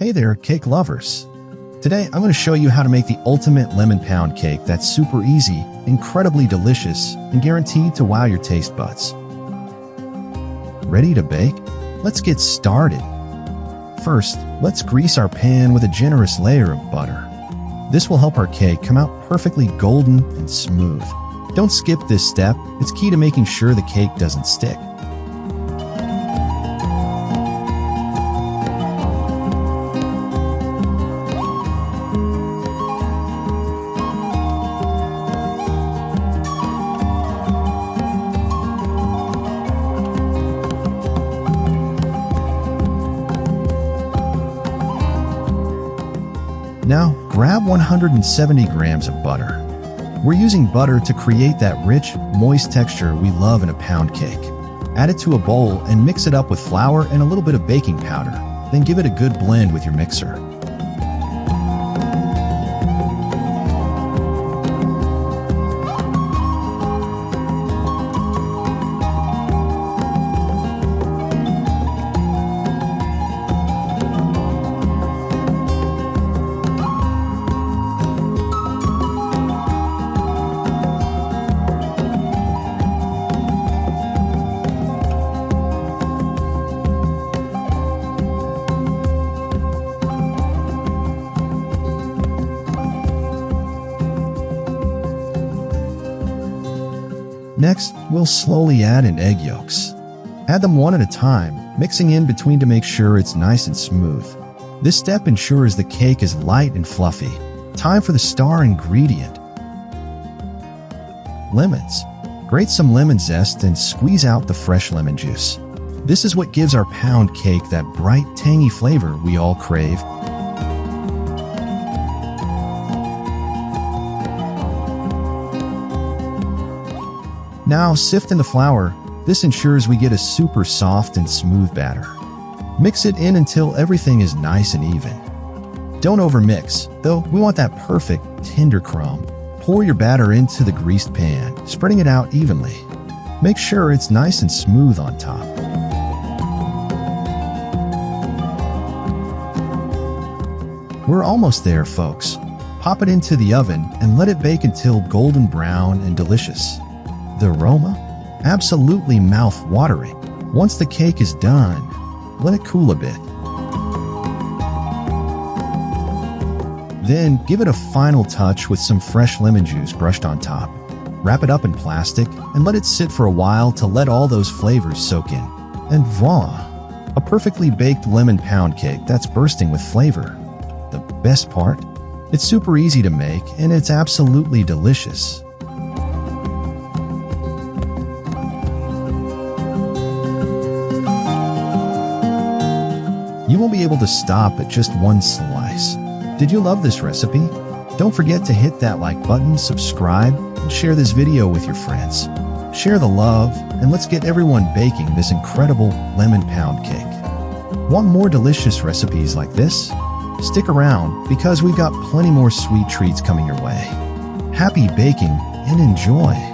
Hey there, cake lovers! Today I'm going to show you how to make the ultimate lemon pound cake that's super easy, incredibly delicious, and guaranteed to wow your taste buds. Ready to bake? Let's get started. First, let's grease our pan with a generous layer of butter. This will help our cake come out perfectly golden and smooth. Don't skip this step, it's key to making sure the cake doesn't stick. Now, grab 170 grams of butter. We're using butter to create that rich, moist texture we love in a pound cake. Add it to a bowl and mix it up with flour and a little bit of baking powder. Then give it a good blend with your mixer. Next, we'll slowly add in egg yolks. Add them one at a time, mixing in between to make sure it's nice and smooth. This step ensures the cake is light and fluffy. Time for the star ingredient. Lemons. Grate some lemon zest and squeeze out the fresh lemon juice. This is what gives our pound cake that bright, tangy flavor we all crave. Now sift in the flour. This ensures we get a super soft and smooth batter. Mix it in until everything is nice and even. Don't overmix, though we want that perfect, tender crumb. Pour your batter into the greased pan, spreading it out evenly. Make sure it's nice and smooth on top. We're almost there, folks. Pop it into the oven and let it bake until golden brown and delicious. The aroma? Absolutely mouth-watering. Once the cake is done, let it cool a bit. Then give it a final touch with some fresh lemon juice brushed on top. Wrap it up in plastic and let it sit for a while to let all those flavors soak in. And voila! A perfectly baked lemon pound cake that's bursting with flavor. The best part? It's super easy to make and it's absolutely delicious. You won't be able to stop at just one slice. Did you love this recipe? Don't forget to hit that like button, subscribe, and share this video with your friends. Share the love, and let's get everyone baking this incredible lemon pound cake. Want more delicious recipes like this? Stick around, because we've got plenty more sweet treats coming your way. Happy baking and enjoy!